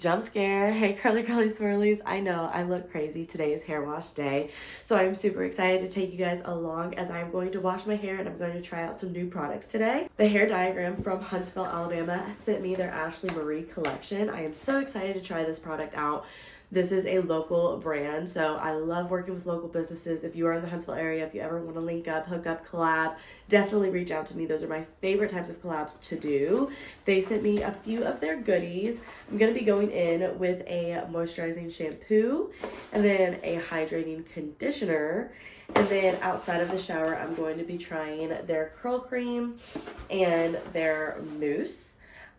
Jump scare. Hey curly swirlies. I know I look crazy. Today is hair wash day, so I'm super excited to take you guys along as I'm going to wash my hair and I'm going to try out some new products today. The Hair Diagram from Huntsville, Alabama sent me their Ashley Marie collection. I am so excited to try this product out. This is a local brand, so I love working with local businesses. If you are in the Huntsville area, if you ever want to link up, hook up, collab, definitely reach out to me. Those are my favorite types of collabs to do. They sent me a few of their goodies. I'm going to be going in with a moisturizing shampoo and then a hydrating conditioner. And then outside of the shower, I'm going to be trying their curl cream and their mousse.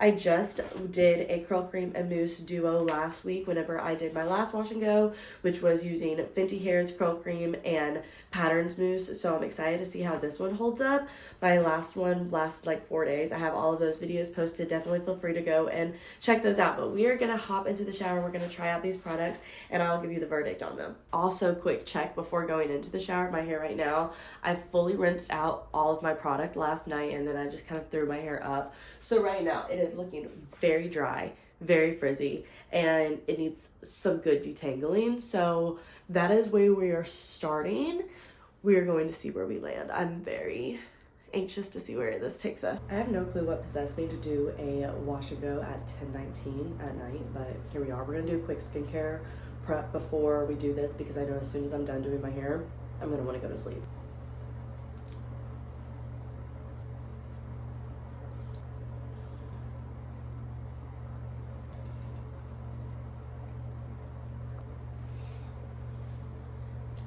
I just did a curl cream and mousse duo last week whenever I did my last wash and go, which was using Fenty Hair's curl cream and Patterns mousse. So I'm excited to see how this one holds up. My last one lasted like 4 days. I have all of those videos posted. Definitely feel free to go and check those out. But we are going to hop into the shower. We're going to try out these products and I'll give you the verdict on them. Also, quick check before going into the shower. My hair right now, I fully rinsed out all of my product last night and then I just kind of threw my hair up. So right now it is looking very dry, very frizzy, and it needs some good detangling. So that is where we are starting. We are going to see where we land. I'm very anxious to see where this takes us. I have no clue what possessed me to do a wash and go at 10:19 at night, but here we are. We're gonna do a quick skincare prep before we do this because I know as soon as I'm done doing my hair, I'm gonna want to go to sleep.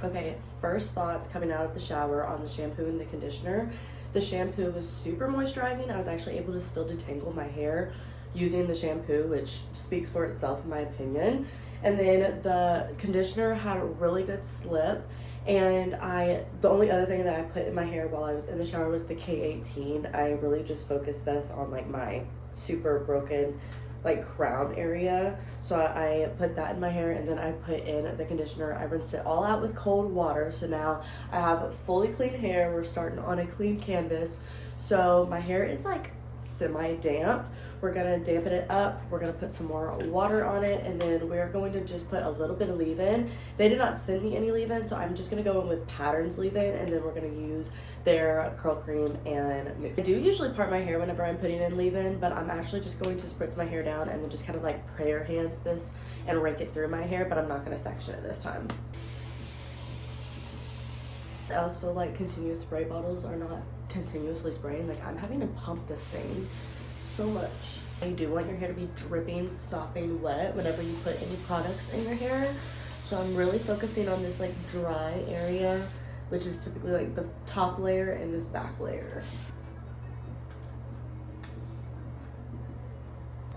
Okay, first thoughts coming out of the shower on the shampoo and the conditioner. The shampoo was super moisturizing. I was actually able to still detangle my hair using the shampoo, which speaks for itself in my opinion. And then the conditioner had a really good slip. And the only other thing that I put in my hair while I was in the shower was the K18. I really just focused this on like my super broken like crown area, so I put that in my hair and then I put in the conditioner. I rinsed it all out with cold water, so now I have fully clean hair. We're starting on a clean canvas, so my hair is like semi-damp. We're gonna dampen it up, we're gonna put some more water on it, and then we're going to just put a little bit of leave-in. They did not send me any leave-in, so I'm just gonna go in with Patterns leave-in, and then we're gonna use their curl cream and mousse. I do usually part my hair whenever I'm putting in leave-in, but I'm actually just going to spritz my hair down and then just kind of like prayer hands this and rake it through my hair, but I'm not gonna section it this time. I also feel like continuous spray bottles are not continuously spraying. Like I'm having to pump this thing so much. You do want your hair to be dripping, sopping wet whenever you put any products in your hair. So I'm really focusing on this like dry area, which is typically like the top layer and this back layer.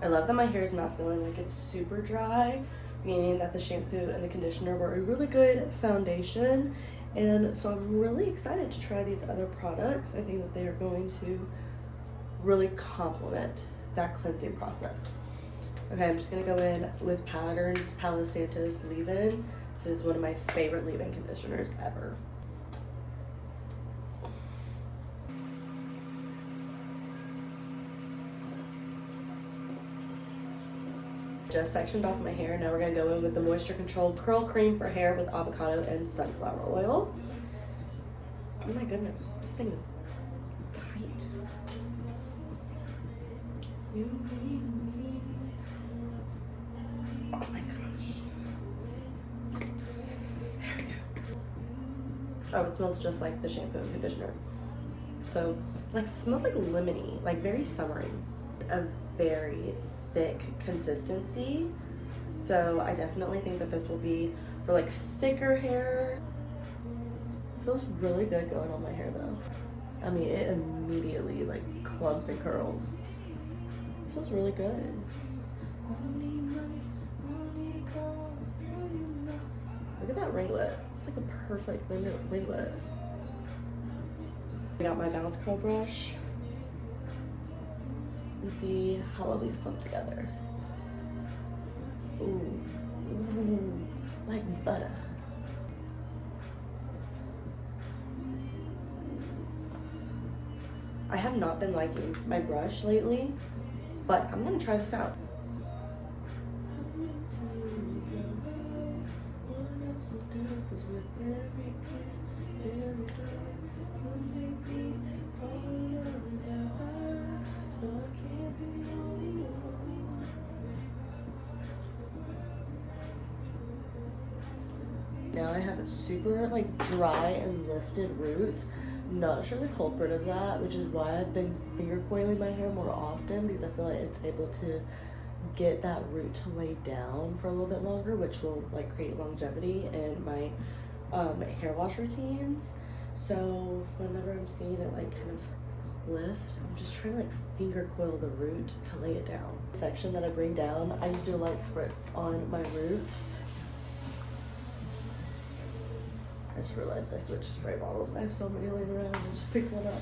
I love that my hair is not feeling like it's super dry, meaning that the shampoo and the conditioner were a really good foundation. And so I'm really excited to try these other products. I think that they are going to really complement that cleansing process. Okay, I'm just gonna go in with Patterns Palo Santos leave-in. This is one of my favorite leave-in conditioners ever. Just sectioned off my hair. Now we're gonna go in with the Moisture Control Curl Cream for hair with avocado and sunflower oil. Oh my goodness, this thing is tight. Oh my gosh. There we go. Oh, it smells just like the shampoo and conditioner. So, like, it smells like lemony, like very summery. A very thick consistency. So I definitely think that this will be for like thicker hair. It feels really good going on my hair though. I mean, it immediately like clumps and curls. It feels really good. Look at that ringlet. It's like a perfect ringlet. I got my bounce curl brush and see how all these clump together. Ooh, ooh, like butter. I have not been liking my brush lately, but I'm gonna try this out. Now I have super like dry and lifted roots. Not sure the culprit of that, which is why I've been finger coiling my hair more often, because I feel like it's able to get that root to lay down for a little bit longer, which will like create longevity in my hair wash routines. So whenever I'm seeing it like kind of lift, I'm just trying to like finger coil the root to lay it down. Section that I bring down, I just do a light spritz on my roots. I just realized I switched spray bottles. I have so many laying around. I just picked one up.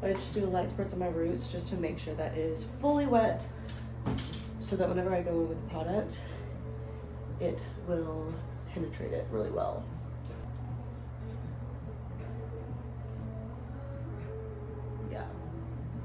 I just do a light spritz on my roots just to make sure that it is fully wet, so that whenever I go in with the product, it will penetrate it really well. Yeah,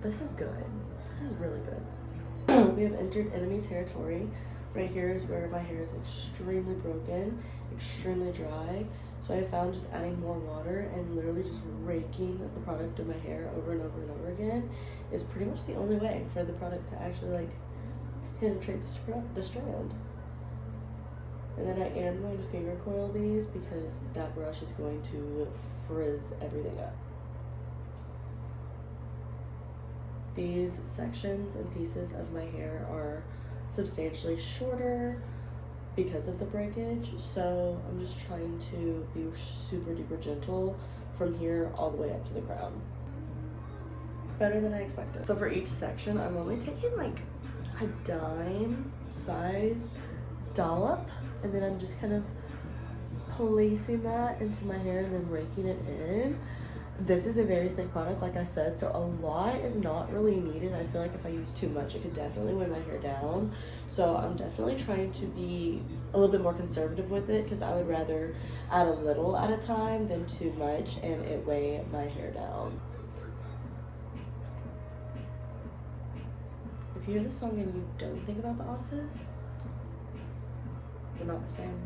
this is good. This is really good. We have entered enemy territory. Right here is where my hair is extremely broken, extremely dry. So I found just adding more water and literally just raking the product in my hair over and over and over again is pretty much the only way for the product to actually like penetrate the strand. And then I am going to finger coil these because that brush is going to frizz everything up. These sections and pieces of my hair are substantially shorter because of the breakage, so I'm just trying to be super duper gentle from here all the way up to the crown. Better than I expected. So for each section, I'm only taking like a dime size dollop, and then I'm just kind of placing that into my hair and then raking it in. This is a very thick product, like I said, so a lot is not really needed. I feel like if I use too much, it could definitely weigh my hair down. So I'm definitely trying to be a little bit more conservative with it, because I would rather add a little at a time than too much and it weigh my hair down. If you hear this song and you don't think about The Office, we're not the same.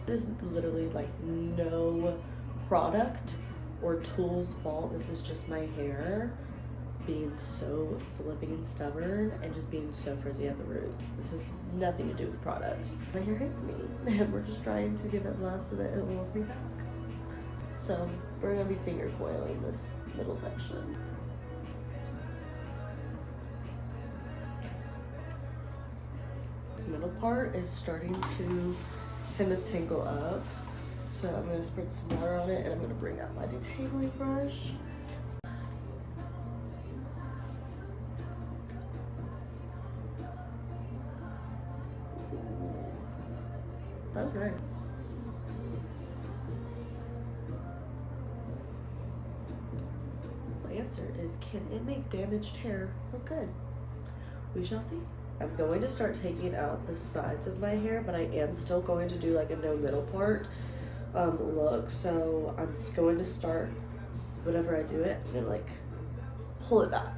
This is literally like no product or tool's fault. This is just my hair being so flipping stubborn and just being so frizzy at the roots. This has nothing to do with the product. My hair hates me, and we're just trying to give it love so that it will love me back. So we're gonna be finger coiling this middle section. This middle part is starting to kind of tangle up, so I'm going to spritz some water on it, and I'm going to bring out my detangling brush. That was nice. My answer is, can it make damaged hair look good? We shall see. I'm going to start taking out the sides of my hair, but I am still going to do like a no middle part look. So I'm going to start, whenever I do it, I'm gonna like pull it back.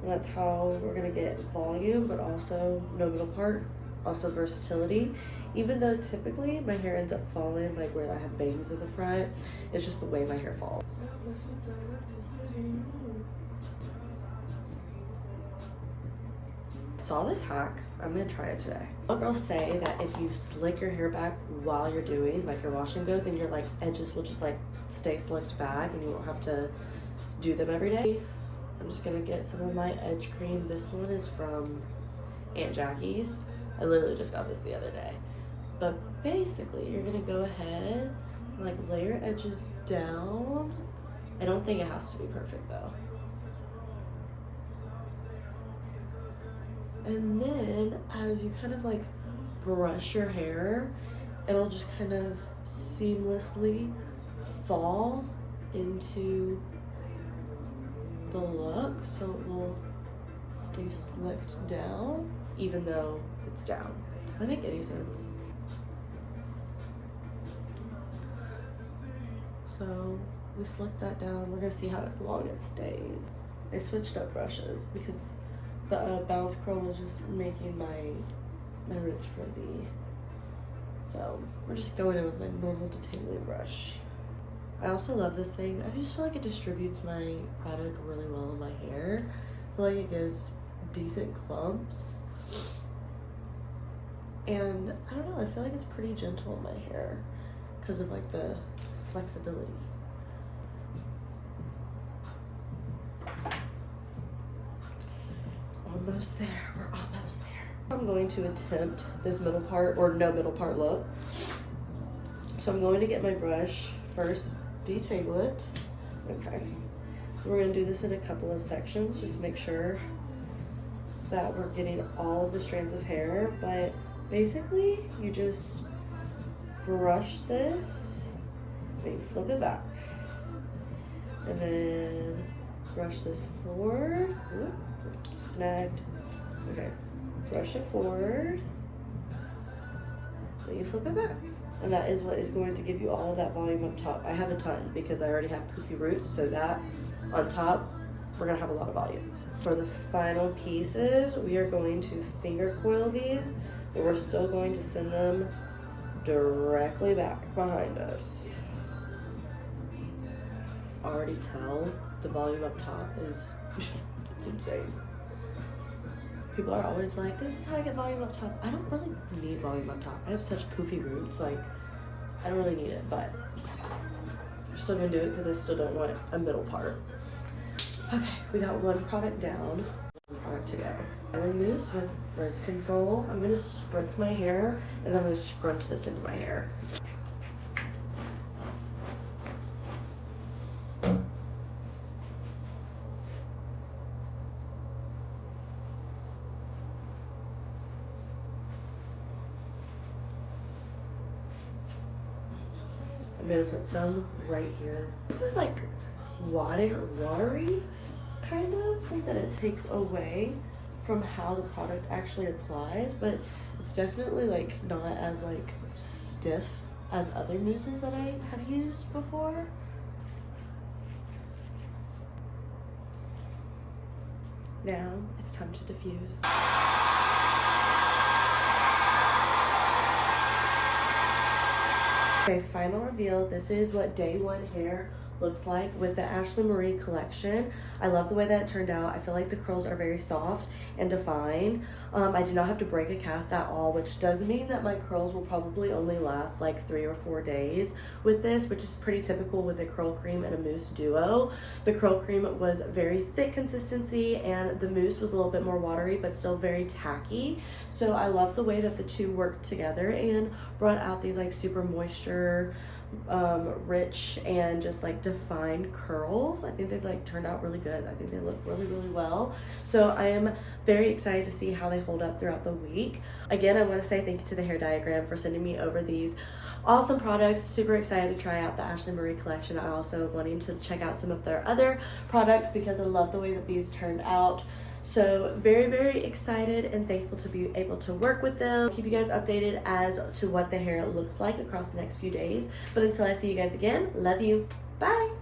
And that's how we're gonna get volume, but also no middle part, also versatility. Even though typically my hair ends up falling like where I have bangs in the front, it's just the way my hair falls. Saw this hack. I'm gonna try it today. Girls say that if you slick your hair back while you're doing like your wash and go, then your like edges will just like stay slicked back and you won't have to do them every day. I'm just gonna get some of my edge cream. This one is from Aunt Jackie's. I literally just got this the other day. But basically, you're gonna go ahead and like lay your edges down. I don't think it has to be perfect though. And then as you kind of like brush your hair, it'll just kind of seamlessly fall into the look, so it will stay slicked down even though it's down. Does that make any sense? So we slick that down. We're gonna see how long it stays. I switched up brushes because the bounce curl was just making my roots frizzy. So we're just going in with my normal detangling brush. I also love this thing. I just feel like it distributes my product really well in my hair. I feel like it gives decent clumps. And I don't know, I feel like it's pretty gentle in my hair because of like the flexibility. Almost there, we're almost there. I'm going to attempt this middle part or no middle part look. So I'm going to get my brush first, detangle it. Okay. We're gonna do this in a couple of sections, just to make sure that we're getting all of the strands of hair, but basically you just brush this, then flip it back, and then brush this forward. Oop, snagged. Okay, brush it forward, then you flip it back. And that is what is going to give you all of that volume up top. I have a ton because I already have poofy roots, so that on top, we're gonna have a lot of volume. For the final pieces, we are going to finger coil these, but we're still going to send them directly back behind us. Already tell the volume up top is insane. People are always like, this is how I get volume up top. I don't really need volume up top. I have such poofy roots, like, I don't really need it, but I'm still gonna do it because I still don't want a middle part. Okay, we got one product down, one product to go. And then mousse with frizz control. I'm gonna spritz my hair, and then I'm gonna scrunch this into my hair. I'm gonna put some right here. This is like watery, kind of. I think that it takes away from how the product actually applies, but it's definitely like not as like stiff as other mousses that I have used before. Now it's time to diffuse. Okay, final reveal. This is what day one hair looks like with the Ashley Marie collection. I love the way that it turned out. I feel like the curls are very soft and defined. I did not have to break a cast at all, which does mean that my curls will probably only last like 3 or 4 days with this, which is pretty typical with a curl cream and a mousse duo. The curl cream was very thick consistency and the mousse was a little bit more watery, but still very tacky. So I love the way that the two worked together and brought out these like super moisture rich and just like defined curls. I think they've like turned out really good. I think they look really well. So I am very excited to see how they hold up throughout the week. Again, I want to say thank you to the Hair Diagram for sending me over these awesome products. Super excited to try out the Ashley Marie collection. I also wanting to check out some of their other products because I love the way that these turned out. So very excited and thankful to be able to work with them. Keep you guys updated as to what the hair looks like across the next few days. But until I see you guys again, love you. Bye.